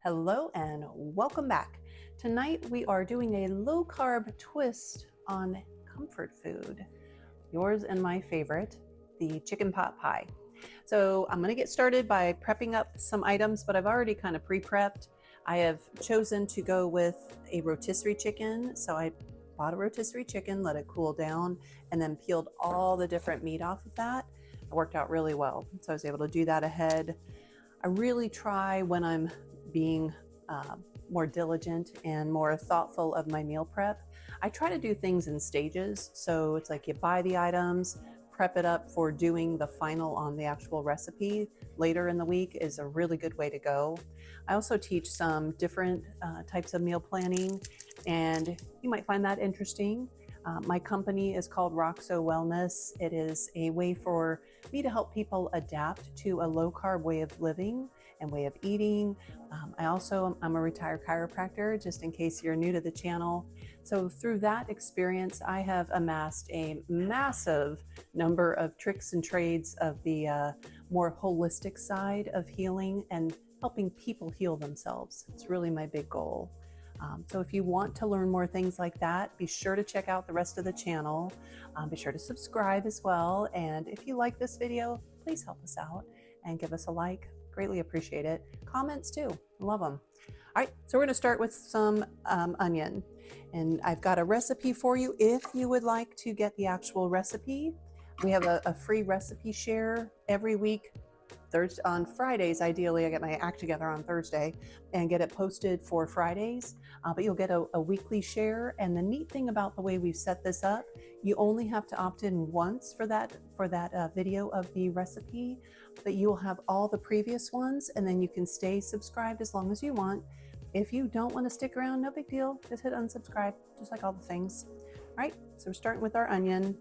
Hello and welcome back. Tonight we are doing a low carb twist on comfort food. Yours and my favorite, the chicken pot pie. So I'm going to get started by prepping up some items, but I've already kind of pre-prepped. I have chosen to go with a rotisserie chicken. So I bought a rotisserie chicken, let it cool down, and then peeled all the different meat off of that. It worked out really well. So I was able to do that ahead. I really try when I'm being more diligent and more thoughtful of my meal prep. I try to do things in stages. So it's like you buy the items, prep it up for doing the final on the actual recipe later in the week is a really good way to go. I also teach some different types of meal planning, and you might find that interesting. My company is called Roxo Wellness. It is a way for me to help people adapt to a low carb way of living and way of eating. I'm a retired chiropractor, just in case you're new to the channel. So through that experience, I have amassed a massive number of tricks and trades of the more holistic side of healing and helping people heal themselves. It's really my big goal. So if you want to learn more things like that, be sure to check out the rest of the channel. Be sure to subscribe as well. And if you like this video, please help us out and give us a like. Greatly appreciate it. Comments too, love them. All right, so we're gonna start with some onion. And I've got a recipe for you if you would like to get the actual recipe. We have a free recipe share every week. Thursday on Fridays, ideally, I get my act together on Thursday and get it posted for Fridays, but you'll get a weekly share. And the neat thing about the way we've set this up, you only have to opt in once for that video of the recipe, but you'll have all the previous ones, and then you can stay subscribed as long as you want. If you don't want to stick around, no big deal, just hit unsubscribe, just like all the things. All right, so we're starting with our onion.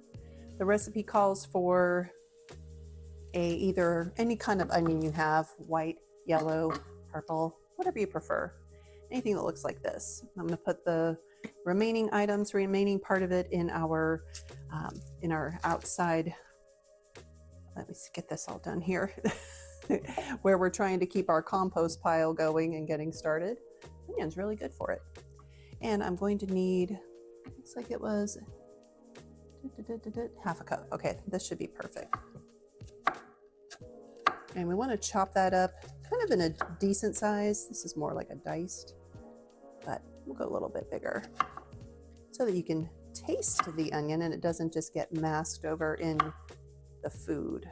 The recipe calls for either any kind of onion you have, white, yellow, purple, whatever you prefer. Anything that looks like this. I'm going to put the remaining part of it in our outside. Let me get this all done here, where we're trying to keep our compost pile going and getting started. Onion's really good for it. And I'm going to need, looks like it was half a cup. Okay, this should be perfect. And we want to chop that up kind of in a decent size. This is more like a diced, but we'll go a little bit bigger so that you can taste the onion and it doesn't just get masked over in the food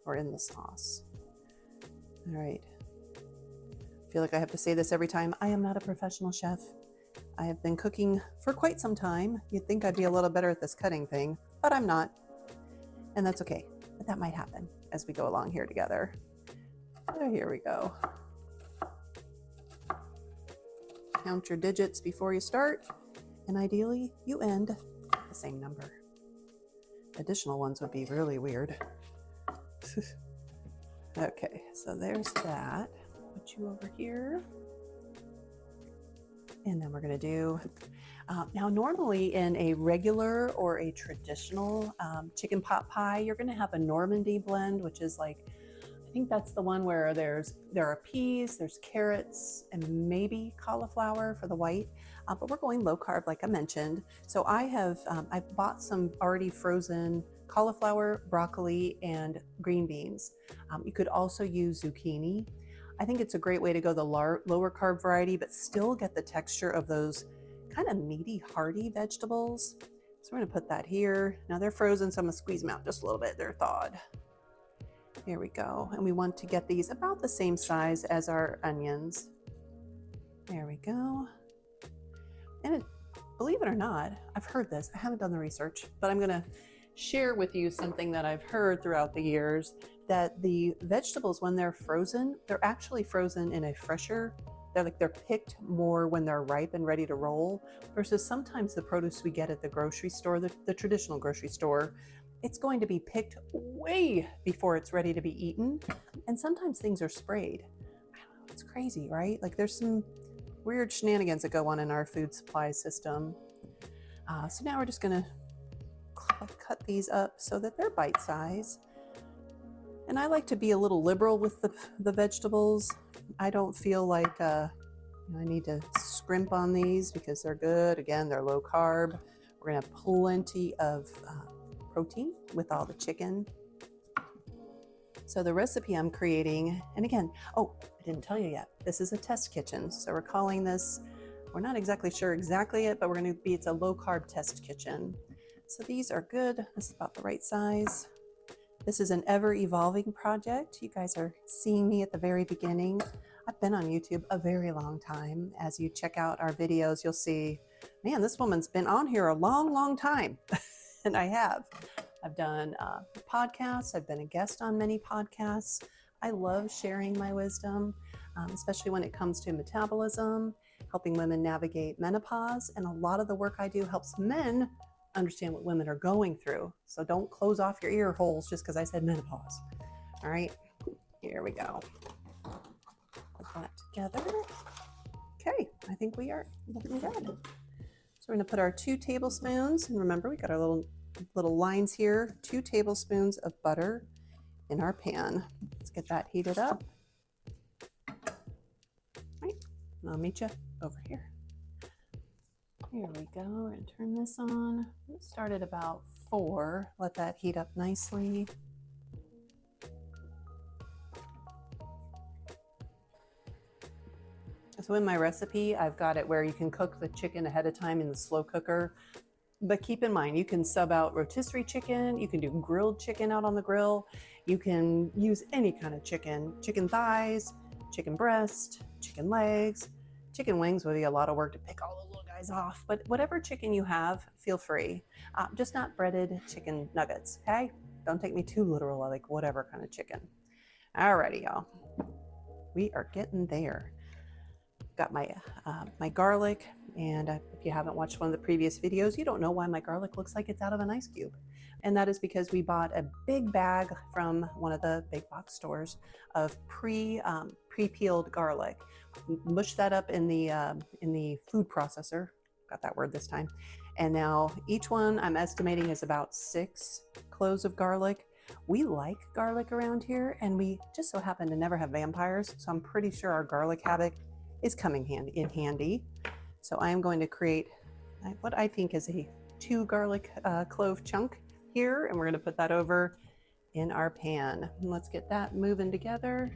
or in the sauce. All right. I feel like I have to say this every time. I am not a professional chef. I have been cooking for quite some time. You'd think I'd be a little better at this cutting thing, but I'm not. And that's okay. But that might happen as we go along here together. So here we go. Count your digits before you start, and ideally you end at the same number. Additional ones would be really weird. Okay, so there's that. Put you over here. And then we're going to do, now normally in a regular or a traditional chicken pot pie, you're going to have a Normandy blend, which is like, I think that's the one where there are peas, there's carrots, and maybe cauliflower for the white, but we're going low carb like I mentioned. So I bought some already frozen cauliflower, broccoli, and green beans. You could also use zucchini. I think it's a great way to go the lower carb variety, but still get the texture of those kind of meaty, hearty vegetables. So we're gonna put that here. Now they're frozen, so I'm gonna squeeze them out just a little bit. They're thawed. Here we go. And we want to get these about the same size as our onions. There we go. And believe it or not, I've heard this. I haven't done the research, but I'm gonna share with you something that I've heard throughout the years, that the vegetables, when they're frozen, they're actually frozen in a fresher. They're picked more when they're ripe and ready to roll, versus sometimes the produce we get at the grocery store, the traditional grocery store, it's going to be picked way before it's ready to be eaten. And sometimes things are sprayed. I don't know, it's crazy, right? Like there's some weird shenanigans that go on in our food supply system. So now we're just gonna cut these up so that they're bite size. And I like to be a little liberal with the vegetables. I don't feel like I need to scrimp on these because they're good. Again, they're low carb. We're gonna have plenty of protein with all the chicken. So the recipe I'm creating, and again, oh, I didn't tell you yet, this is a test kitchen. So we're calling this, we're not exactly sure exactly it, but we're gonna be, it's a low carb test kitchen. So these are good, this is about the right size. This is an ever evolving project. You guys are seeing me at the very beginning. I've been on YouTube a very long time. As you check out our videos, you'll see, man, this woman's been on here a long, long time. And I have. I've done podcasts. I've been a guest on many podcasts. I love sharing my wisdom, especially when it comes to metabolism, helping women navigate menopause. And a lot of the work I do helps men understand what women are going through. So don't close off your ear holes just because I said menopause. All right, here we go. Put that together. Okay, I think we are looking good. So we're gonna put our 2 tablespoons, and remember we got our little lines here, 2 tablespoons of butter in our pan. Let's get that heated up. All right, and I'll meet you over here. Here we go, we're gonna turn this on. Let's start at about 4, let that heat up nicely. So in my recipe, I've got it where you can cook the chicken ahead of time in the slow cooker. But keep in mind, you can sub out rotisserie chicken, you can do grilled chicken out on the grill, you can use any kind of chicken, chicken thighs, chicken breast, chicken legs. Chicken wings would be a lot of work to pick all the little guys off, but whatever chicken you have, feel free. Just not breaded chicken nuggets, okay? Don't take me too literal, like whatever kind of chicken. Alrighty, y'all. We are getting there. Got my my garlic, and if you haven't watched one of the previous videos, you don't know why my garlic looks like it's out of an ice cube. And that is because we bought a big bag from one of the big box stores of pre-peeled garlic. Mush that up in the food processor. Got that word this time. And now each one I'm estimating is about 6 cloves of garlic. We like garlic around here, and we just so happen to never have vampires, so I'm pretty sure our garlic habit is coming in handy. So I am going to create what I think is a 2 garlic clove chunk here, and we're going to put that over in our pan. And let's get that moving together.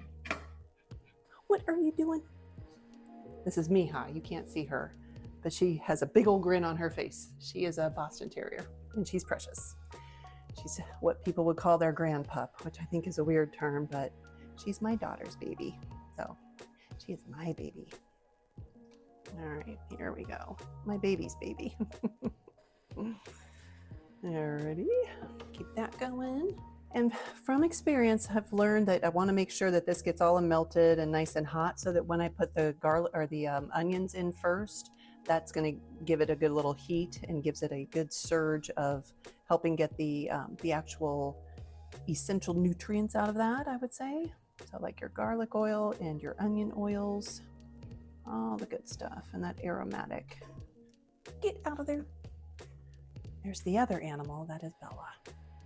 What are you doing? This is Mija. You can't see her, but she has a big old grin on her face. She is a Boston Terrier, and she's precious. She's what people would call their grandpup, which I think is a weird term, but she's my daughter's baby. So she is my baby. All right, here we go. My baby's baby. Alrighty, keep that going. And from experience, I've learned that I want to make sure that this gets all melted and nice and hot, so that when I put the garlic or the onions in first, that's going to give it a good little heat and gives it a good surge of helping get the actual essential nutrients out of that, I would say. So like your garlic oil and your onion oils, all the good stuff, and that aromatic. Get out of there. There's the other animal, that is Bella,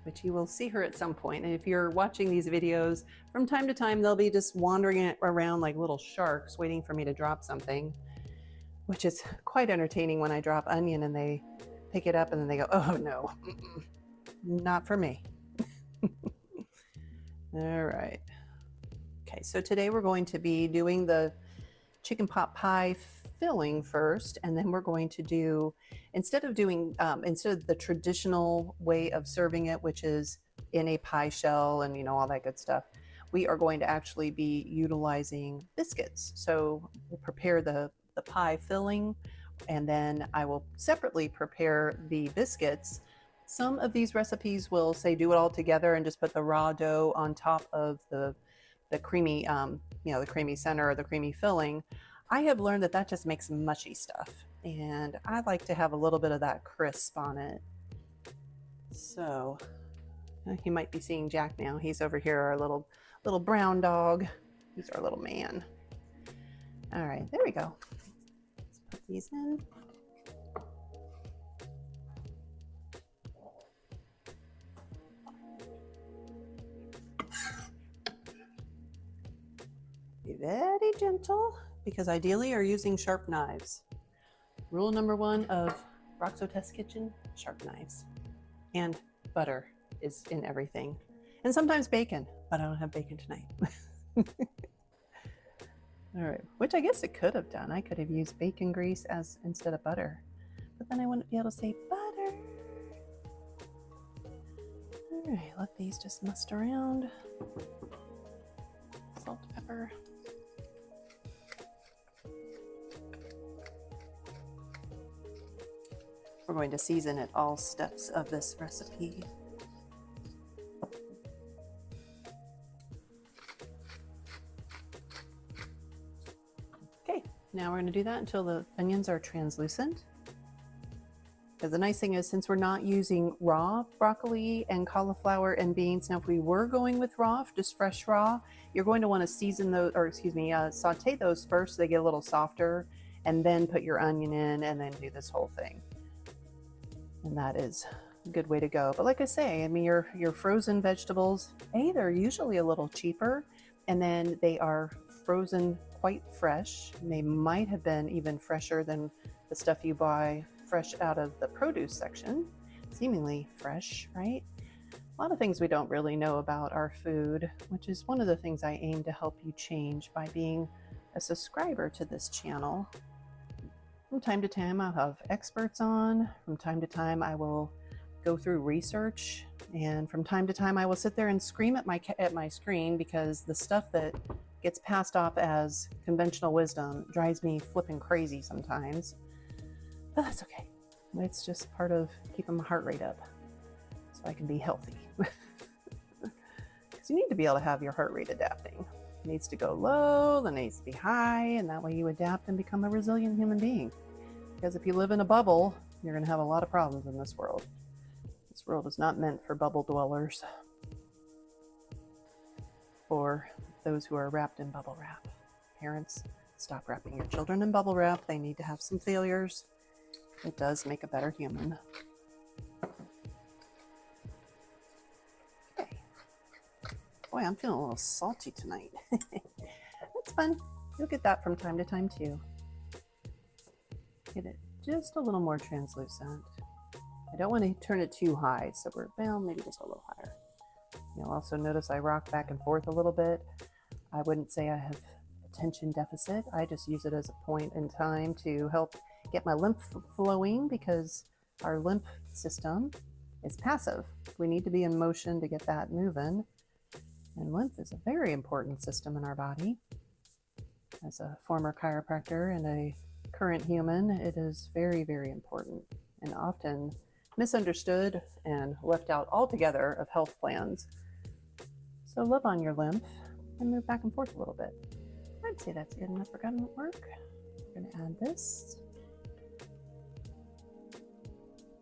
which you will see her at some point. And if you're watching these videos, from time to time, they'll be just wandering around like little sharks waiting for me to drop something, which is quite entertaining when I drop onion and they pick it up and then they go, oh no, not for me. All right. Okay, so today we're going to be doing the chicken pot pie filling first, and then we're going to do, instead of the traditional way of serving it, which is in a pie shell and all that good stuff, we are going to actually be utilizing biscuits. So we'll prepare the pie filling, and then I will separately prepare the biscuits. Some of these recipes will say do it all together and just put the raw dough on top of the creamy, the creamy center or the creamy filling. I have learned that that just makes mushy stuff, and I like to have a little bit of that crisp on it. So you might be seeing Jack now. He's over here, our little brown dog. He's our little man. All right, there we go. Let's put these in. Be very gentle, because ideally you're using sharp knives. Rule number 1 of Roxo Test Kitchen, sharp knives. And butter is in everything. And sometimes bacon, but I don't have bacon tonight. All right, which I guess it could have done. I could have used bacon grease as instead of butter, but then I wouldn't be able to say butter. All right, let these just must around. Salt, pepper. We're going to season at all steps of this recipe. Okay, now we're going to do that until the onions are translucent. Because the nice thing is, since we're not using raw broccoli and cauliflower and beans, now if we were going with raw, just fresh raw, you're going to want to season those, or excuse me, saute those first so they get a little softer, and then put your onion in and then do this whole thing. And that is a good way to go. But like I say, I mean, your frozen vegetables, they're usually a little cheaper, and then they are frozen quite fresh. They might have been even fresher than the stuff you buy fresh out of the produce section, seemingly fresh, right? A lot of things we don't really know about our food, which is one of the things I aim to help you change by being a subscriber to this channel. From time to time, I'll have experts on. From time to time, I will go through research, and from time to time, I will sit there and scream at my screen because the stuff that gets passed off as conventional wisdom drives me flipping crazy sometimes. But that's okay. It's just part of keeping my heart rate up so I can be healthy. Because you need to be able to have your heart rate adapting. It needs to go low, then it needs to be high, and that way you adapt and become a resilient human being. Because if you live in a bubble, you're going to have a lot of problems in this world. This world is not meant for bubble dwellers or those who are wrapped in bubble wrap. Parents, stop wrapping your children in bubble wrap. They need to have some failures. It does make a better human. Okay. Boy, I'm feeling a little salty tonight. That's fun. You'll get that from time to time too. Get it just a little more translucent. I don't want to turn it too high, so well, maybe just a little higher. You'll also notice I rock back and forth a little bit. I wouldn't say I have attention deficit. I just use it as a point in time to help get my lymph flowing, because our lymph system is passive. We need to be in motion to get that moving. And lymph is a very important system in our body. As a former chiropractor and a current human, it is very, very important and often misunderstood and left out altogether of health plans. So love on your lymph and move back and forth a little bit. I'd say that's good enough for government work. We're going to add this.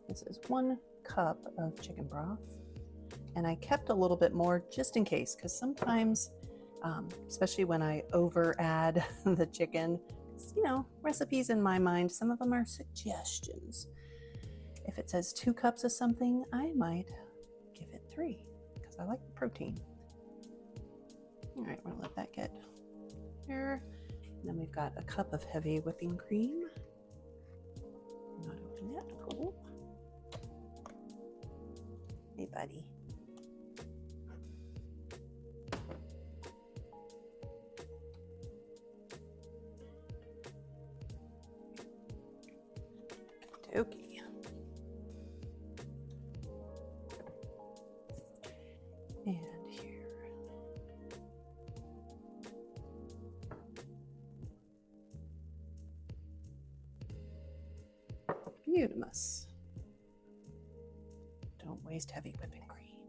This is 1 cup of chicken broth, and I kept a little bit more just in case, because sometimes, especially when I over add the chicken, you know, recipes in my mind, some of them are suggestions. If it says 2 cups of something, I might give it 3, because I like the protein. All right, we're gonna let that get here. And then we've got a cup of heavy whipping cream. Not open yet, cool. Hey, buddy. Okay. And here. Beautimous. Don't waste heavy whipping cream.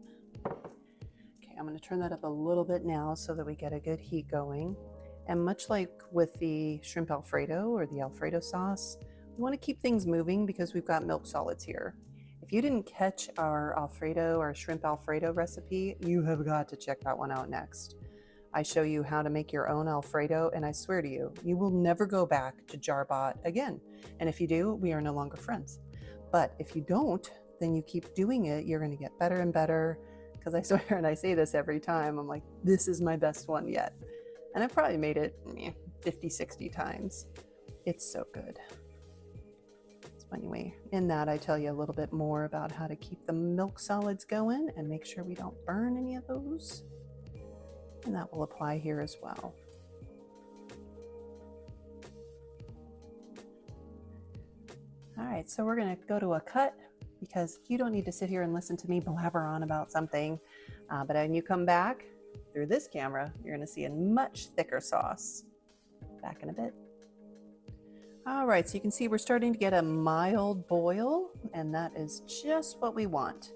Okay, I'm going to turn that up a little bit now so that we get a good heat going. And much like with the shrimp Alfredo or the Alfredo sauce, we want to keep things moving because we've got milk solids here. If you didn't catch our Alfredo or shrimp Alfredo recipe, you have got to check that one out next. I show you how to make your own Alfredo, and I swear to you, you will never go back to jar-bought again. And if you do, we are no longer friends. But if you don't, then you keep doing it, you're going to get better and better. Because I swear, and I say this every time, I'm like, this is my best one yet. And I've probably made it 50, 60 times. It's so good. So anyway, in that I tell you a little bit more about how to keep the milk solids going and make sure we don't burn any of those. And that will apply here as well. All right, so we're gonna go to a cut because you don't need to sit here and listen to me blabber on about something. But when you come back through this camera, you're gonna see a much thicker sauce. Back in a bit. All right, so you can see we're starting to get a mild boil, and that is just what we want.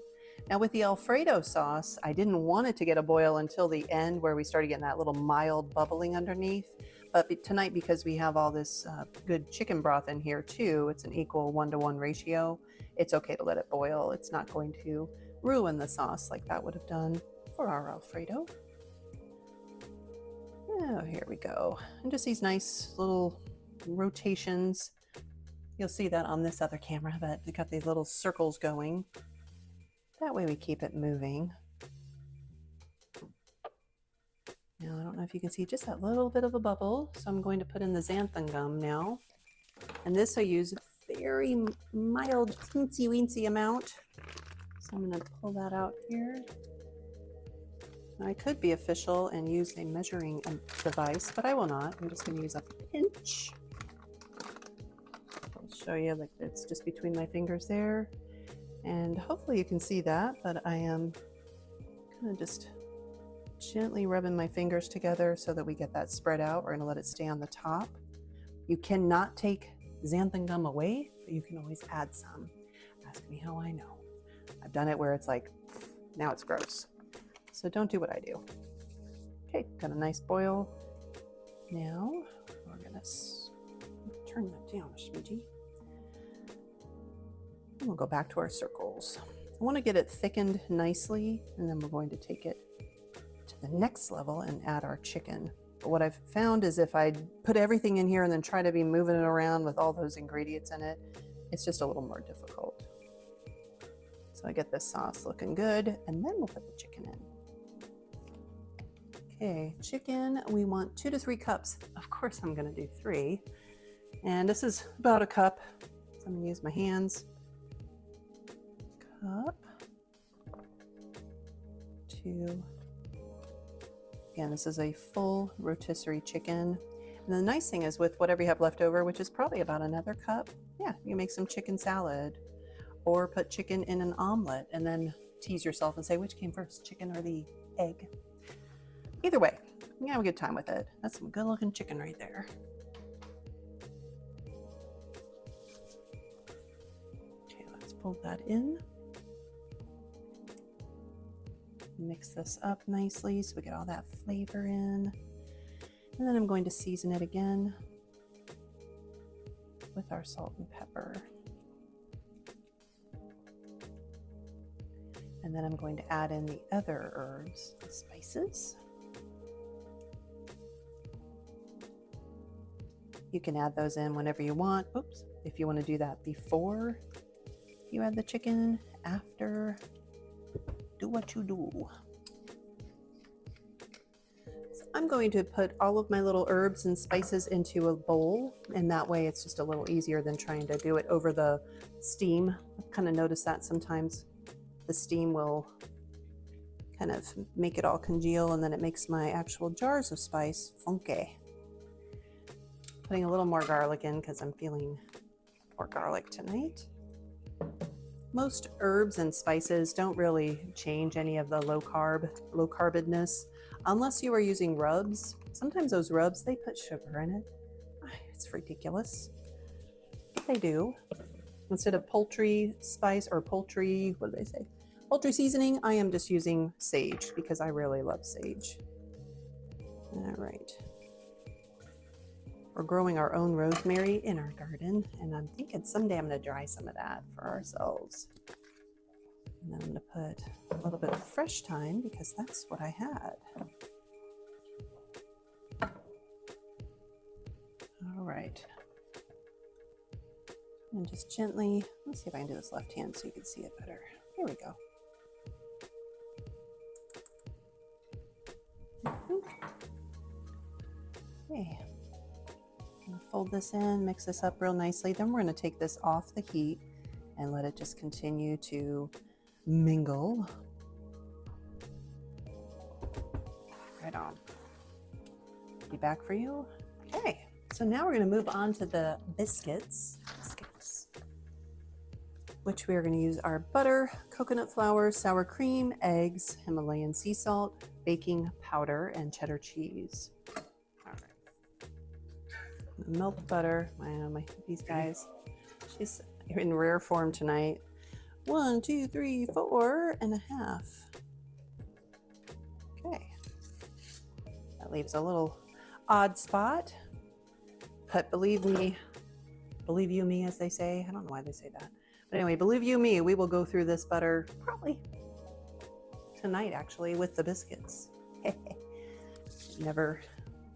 Now with the Alfredo sauce, I didn't want it to get a boil until the end where we started getting that little mild bubbling underneath. But tonight, because we have all this good chicken broth in here too, it's an equal 1-to-1 ratio. It's okay to let it boil. It's not going to ruin the sauce like that would have done for our Alfredo. Oh, here we go. And just these nice little rotations. You'll see that on this other camera, but we got these little circles going. That way we keep it moving. Now, I don't know if you can see just that little bit of a bubble, so I'm going to put in the xanthan gum now. And this I use a very mild, teensy-weensy amount. So I'm going to pull that out here. Now, I could be official and use a measuring device, but I will not. I'm just going to use a pinch. I'll show you, like it's just between my fingers there. And hopefully you can see that, but I am kind of just gently rubbing my fingers together so that we get that spread out. We're going to let it stay on the top. You cannot take xanthan gum away, but you can always add some. Ask me how I know. I've done it where it's like, now it's gross. So don't do what I do. Okay, got a nice boil. Now we're going to turn that down a smidgy. And we'll go back to our circles. I want to get it thickened nicely, and then we're going to take it to the next level and add our chicken. But what I've found is if I put everything in here and then try to be moving it around with all those ingredients in it, it's just a little more difficult. So I get this sauce looking good, and then we'll put the chicken in. Okay, chicken, we want 2 to 3 cups. Of course I'm going to do 3. And this is about a cup. So I'm going to use my hands. Cup. 2. Again, this is a full rotisserie chicken. And the nice thing is with whatever you have left over, which is probably about another cup, yeah, you can make some chicken salad or put chicken in an omelet and then tease yourself and say, which came first, chicken or the egg? Either way, you have a good time with it. That's some good looking chicken right there. Okay, let's fold that in. Mix this up nicely so we get all that flavor in. And then I'm going to season it again with our salt and pepper. And then I'm going to add in the other herbs and spices. You can add those in whenever you want. Oops, if you want to do that before you add the chicken, after, do what you do. So I'm going to put all of my little herbs and spices into a bowl, and that way it's just a little easier than trying to do it over the steam. I've kind of noticed that sometimes the steam will kind of make it all congeal, and then it makes my actual jars of spice funky. Putting a little more garlic in because I'm feeling more garlic tonight. Most herbs and spices don't really change any of the low carbedness unless you are using rubs. Sometimes those rubs, they put sugar in it. It's ridiculous. But they do. Instead of poultry spice or poultry, what do they say? Poultry seasoning, I am just using sage because I really love sage. All right. We're growing our own rosemary in our garden, and I'm thinking someday I'm going to dry some of that for ourselves. And then I'm going to put a little bit of fresh thyme because that's what I had. All right. And just gently, let's see if I can do this left hand so you can see it better. Here we go. Okay. I'm gonna fold this in, mix this up real nicely. Then we're going to take this off the heat and let it just continue to mingle. Right on. Be back for you. Okay, so now we're going to move on to the biscuits, which we are going to use our butter, coconut flour, sour cream, eggs, Himalayan sea salt, baking powder, and cheddar cheese. All right. Melt the butter. These guys, she's in rare form tonight. 1, 2, 3, 4.5. Okay. That leaves a little odd spot, but believe you me, as they say. I don't know why they say that. But anyway, believe you me, we will go through this butter probably tonight, actually, with the biscuits. It never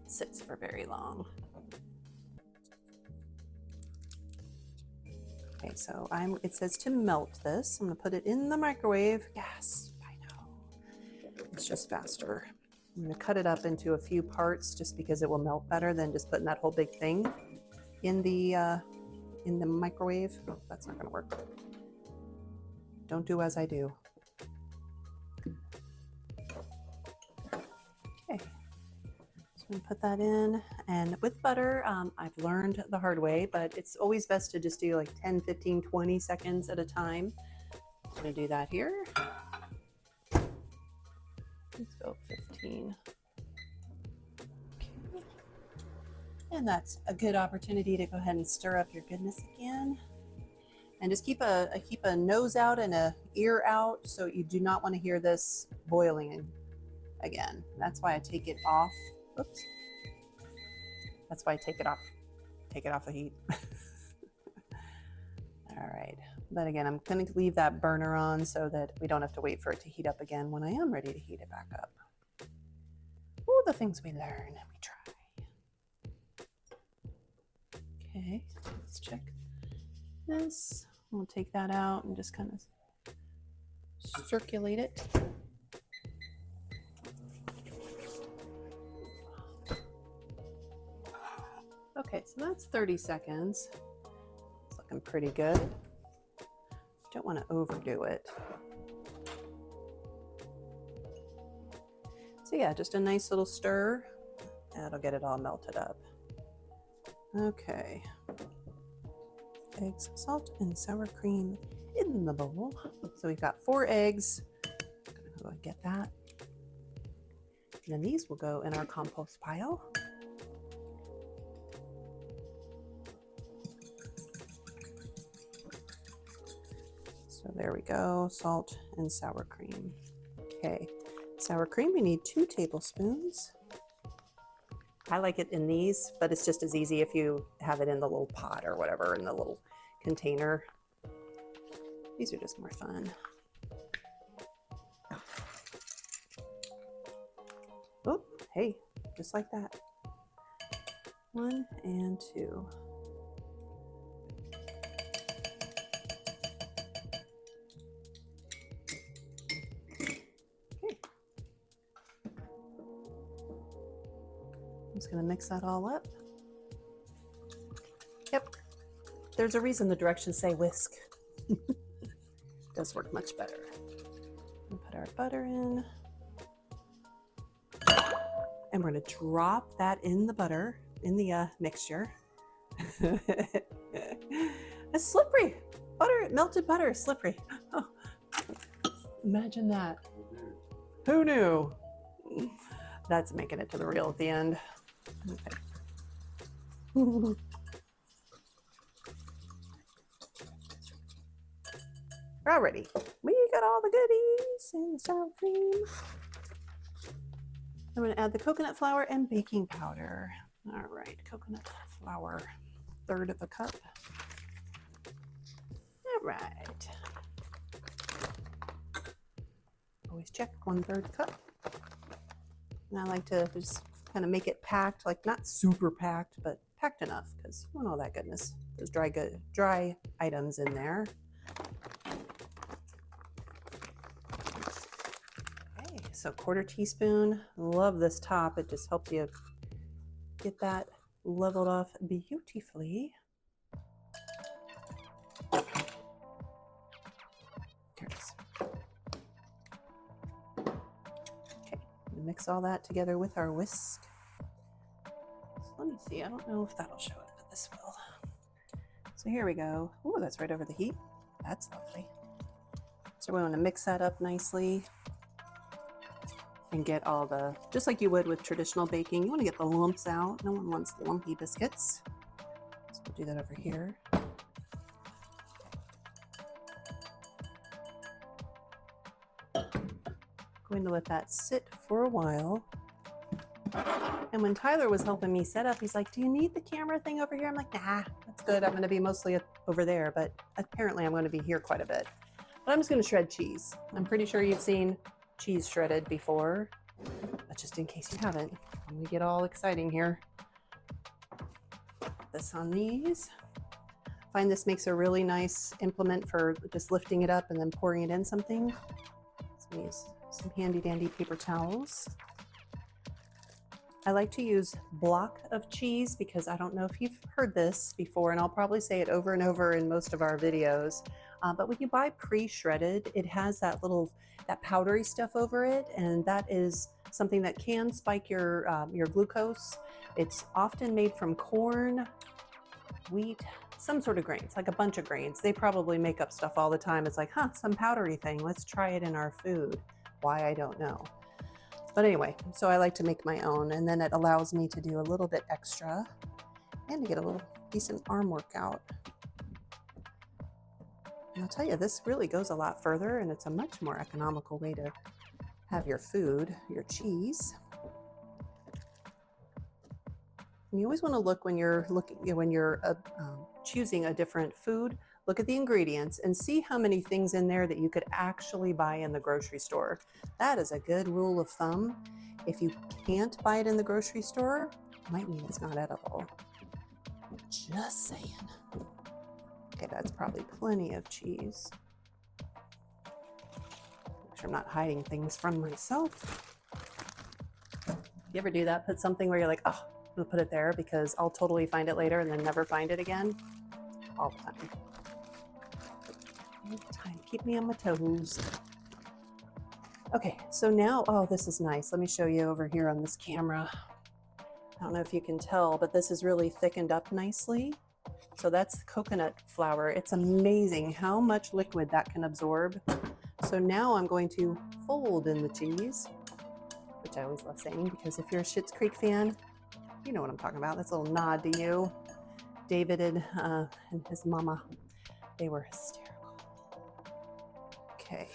sits for very long. Okay, so it says to melt this. I'm gonna put it in the microwave. Yes, I know. It's just faster. I'm gonna cut it up into a few parts just because it will melt better than just putting that whole big thing in the microwave. Oh, that's not gonna work. Don't do as I do. Okay, so I'm gonna put that in, and with butter, I've learned the hard way, but it's always best to just do like 10, 15, 20 seconds at a time. I'm gonna do that here. Let's go 15. Okay. And that's a good opportunity to go ahead and stir up your goodness again. And just keep a nose out and a ear out, so you do not want to hear this boiling again. That's why I take it off. Oops. That's why I take it off the heat. All right. But again, I'm going to leave that burner on so that we don't have to wait for it to heat up again when I am ready to heat it back up. Oh, the things we learn and we try. Okay, let's check this. We'll take that out and just kind of circulate it. Okay, so that's 30 seconds. It's looking pretty good. Don't want to overdo it. So yeah, just a nice little stir. That'll get it all melted up. Okay. Eggs, salt, and sour cream in the bowl. So we've got 4 eggs. I'm gonna go and get that. And then these will go in our compost pile. So there we go, salt and sour cream. Okay, sour cream, we need 2 tablespoons. I like it in these, but it's just as easy if you have it in the little pot or whatever, in the little container. These are just more fun. Oh, hey, just like that. 1 and 2. I'm just going to mix that all up. Yep, there's a reason the directions say whisk. Does work much better. We'll put our butter in. And we're going to drop that in the butter, in the mixture. It's slippery. Butter, melted butter is slippery. Oh, imagine that. Who knew? That's making it to the reel at the end. Okay. Alrighty, we got all the goodies and the sour cream. I'm going to add the coconut flour and baking powder. All right, coconut flour, 1/3 of a cup. All right. Always check 1/3 cup. And I like to just kind of make it packed, like not super packed, but packed enough, because you want all that goodness, those dry items in there. Okay, so 1/4 teaspoon. Love this top. It just helps you get that leveled off beautifully. There it is. Okay, mix all that together with our whisk. So let me see, I don't know if that'll show up, but this will. So here we go. Oh, that's right over the heat. That's lovely. So we want to mix that up nicely and get all the, just like you would with traditional baking, you want to get the lumps out. No one wants lumpy biscuits. So we'll do that over here. Going to let that sit for a while. And when Tyler was helping me set up, he's like, do you need the camera thing over here? I'm like, nah, that's good. I'm going to be mostly over there, but apparently I'm going to be here quite a bit. But I'm just going to shred cheese. I'm pretty sure you've seen cheese shredded before, but just in case you haven't, I'm going to get all exciting here. Put this on these. I find this makes a really nice implement for just lifting it up and then pouring it in something. So use some handy dandy paper towels. I like to use block of cheese because I don't know if you've heard this before, and I'll probably say it over and over in most of our videos, but when you buy pre-shredded, it has that powdery stuff over it, and that is something that can spike your glucose. It's often made from corn, wheat, some sort of grains, like a bunch of grains. They probably make up stuff all the time. It's like, some powdery thing, let's try it in our food. Why, I don't know. But anyway, so I like to make my own, and then it allows me to do a little bit extra and to get a little decent arm workout. And I'll tell you, this really goes a lot further, and it's a much more economical way to have your food, your cheese. And you always want to look when you're choosing a different food. Look at the ingredients and see how many things in there that you could actually buy in the grocery store. That is a good rule of thumb. If you can't buy it in the grocery store, it might mean it's not edible. Just saying. Okay, that's probably plenty of cheese. Make sure I'm not hiding things from myself. You ever do that? Put something where you're like, oh, I'm gonna put it there because I'll totally find it later and then never find it again? All the time. Time, keep me on my toes. Okay, so now, oh, this is nice. Let me show you over here on this camera. I don't know if you can tell, but this is really thickened up nicely. So that's coconut flour. It's amazing how much liquid that can absorb. So now I'm going to fold in the cheese, which I always love saying because if you're a Schitt's Creek fan, you know what I'm talking about. That's a little nod to you. David and his mama, they were hysterical. Okay.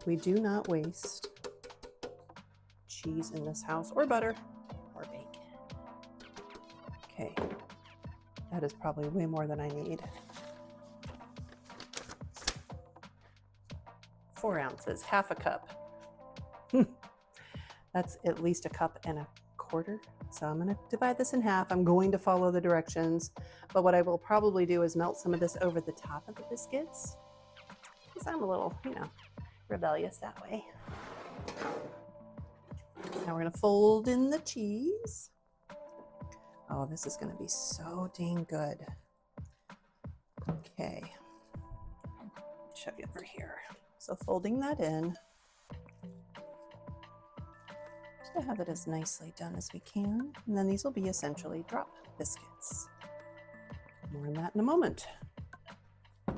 We do not waste cheese in this house, or butter, or bacon. Okay. That is probably way more than I need. 4 ounces, half a cup. That's at least a cup and a quarter. So I'm going to divide this in half. I'm going to follow the directions, but what I will probably do is melt some of this over the top of the biscuits because I'm a little, rebellious that way. Now we're going to fold in the cheese. Oh, this is going to be so dang good. Okay. Show you over here. So folding that in. To have it as nicely done as we can. And then these will be essentially drop biscuits. More on that in a moment. Okay.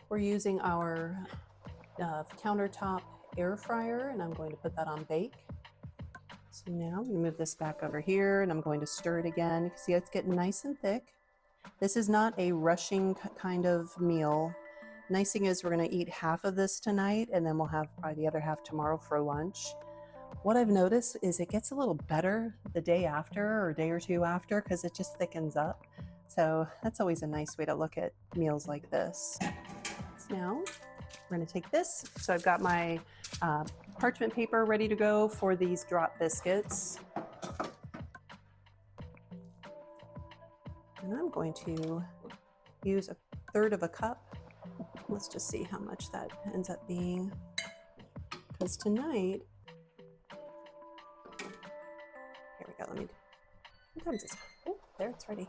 We're using our countertop air fryer, and I'm going to put that on bake. So now I'm going to move this back over here, and I'm going to stir it again. You can see it's getting nice and thick. This is not a rushing kind of meal. Nice thing is we're going to eat half of this tonight, and then we'll have probably the other half tomorrow for lunch. What I've noticed is it gets a little better the day after or a day or two after because it just thickens up. So that's always a nice way to look at meals like this. So now we're going to take this. So I've got my parchment paper ready to go for these drop biscuits. And I'm going to use 1/3 of a cup. Let's just see how much that ends up being. because tonight, here we go, sometimes it's, oh, there, it's ready.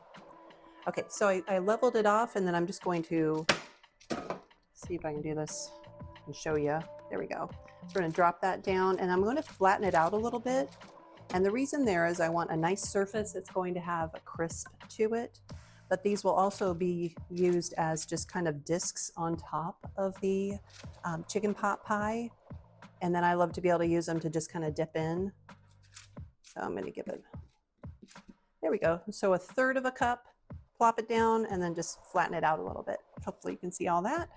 Okay, so I leveled it off, and then I'm just going to see if I can do this and show you. There we go. So we're going to drop that down, and I'm going to flatten it out a little bit. And the reason there is I want a nice surface that's going to have a crisp to it. But these will also be used as just kind of discs on top of the chicken pot pie. And then I love to be able to use them to just kind of dip in. So I'm going to give it, there we go. So 1/3 of a cup, plop it down, and then just flatten it out a little bit. Hopefully you can see all that.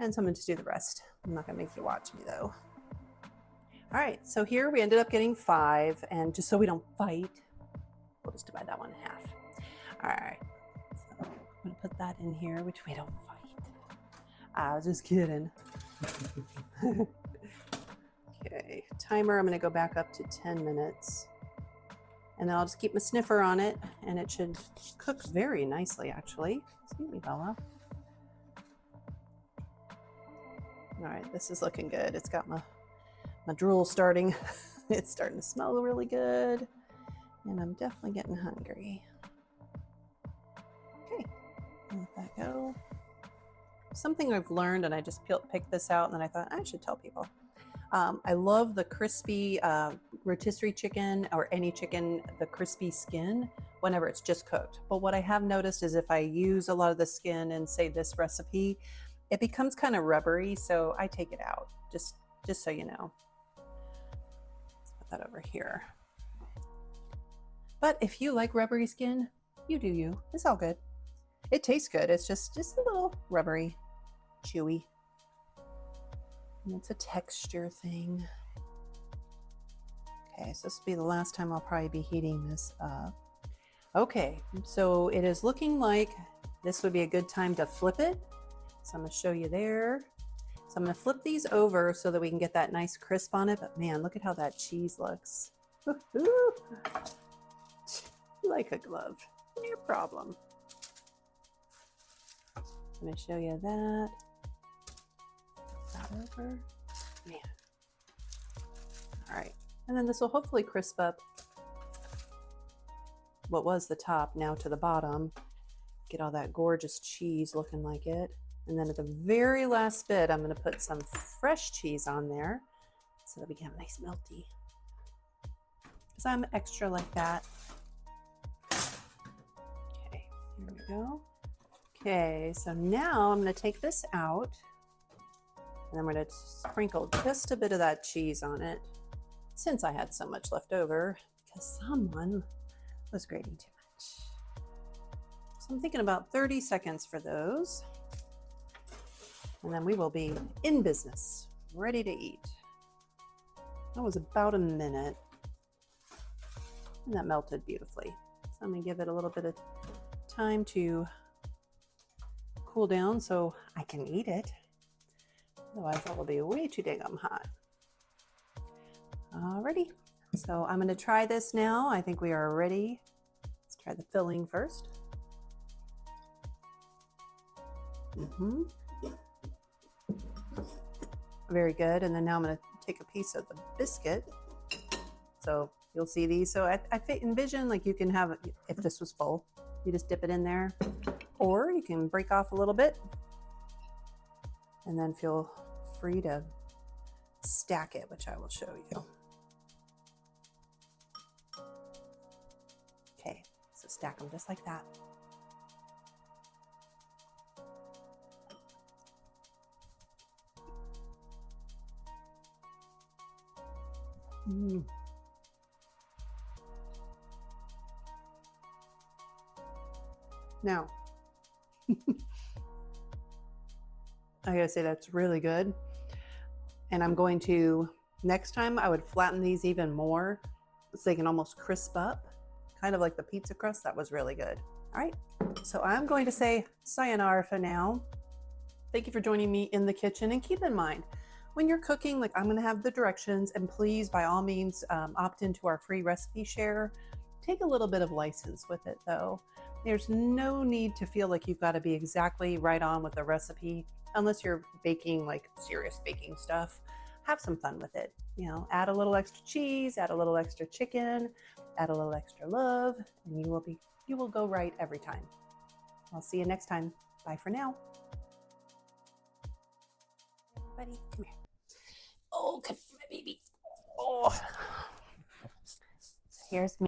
And so I'm going to do the rest. I'm not going to make you watch me though. All right, so here we ended up getting 5, and just so we don't fight, we'll just divide that one in half. All right, so I'm going to put that in here, which we don't fight. I was just kidding. Okay, timer, I'm going to go back up to 10 minutes. And then I'll just keep my sniffer on it, and it should cook very nicely, actually. Excuse me, Bella. All right, this is looking good. It's got my drool starting. It's starting to smell really good, and I'm definitely getting hungry. Okay, let that go. Something I've learned, and I just picked this out, and then I thought I should tell people. I love the crispy rotisserie chicken, or any chicken, the crispy skin whenever it's just cooked. But what I have noticed is if I use a lot of the skin in, say, this recipe, it becomes kind of rubbery, so I take it out, just so you know. Let's put that over here. But if you like rubbery skin, you do you. It's all good. It tastes good. It's just a little rubbery, chewy. And it's a texture thing. Okay, so this will be the last time I'll probably be heating this up. Okay, so it is looking like this would be a good time to flip it. So I'm going to show you there. So I'm going to flip these over so that we can get that nice crisp on it. But man, look at how that cheese looks. Like a glove. No problem. I'm going to show you that. That over. Man. All right. And then this will hopefully crisp up what was the top now to the bottom. Get all that gorgeous cheese looking like it. And then at the very last bit, I'm going to put some fresh cheese on there so that we can have nice melty. Because I'm extra like that. Okay, here we go. Okay, so now I'm going to take this out. And I'm going to sprinkle just a bit of that cheese on it, since I had so much left over, because someone was grating too much. So I'm thinking about 30 seconds for those. And then we will be in business, ready to eat. That was about a minute. And that melted beautifully. So I'm going to give it a little bit of time to cool down so I can eat it. Otherwise that will be way too dang hot. Alrighty, so I'm going to try this now. I think we are ready. Let's try the filling first. Very good. And then now I'm going to take a piece of the biscuit. So you'll see these. So I envision like you can have, if this was full, you just dip it in there, or you can break off a little bit and then feel free to stack it, which I will show you. Okay, so stack them just like that. Now, I gotta say that's really good. And I'm going to, next time I would flatten these even more so they can almost crisp up, kind of like the pizza crust. That was really good. All right, so I'm going to say sayonara for now. Thank you for joining me in the kitchen, and keep in mind, when you're cooking, like I'm going to have the directions, and please, by all means, opt into our free recipe share. Take a little bit of license with it though. There's no need to feel like you've got to be exactly right on with the recipe, unless you're baking like serious baking stuff. have some fun with it. You know, add a little extra cheese, add a little extra chicken, add a little extra love, and you will go right every time. I'll see you next time. Bye for now. Buddy, come here. Oh, come here, my baby. Oh. Here's me.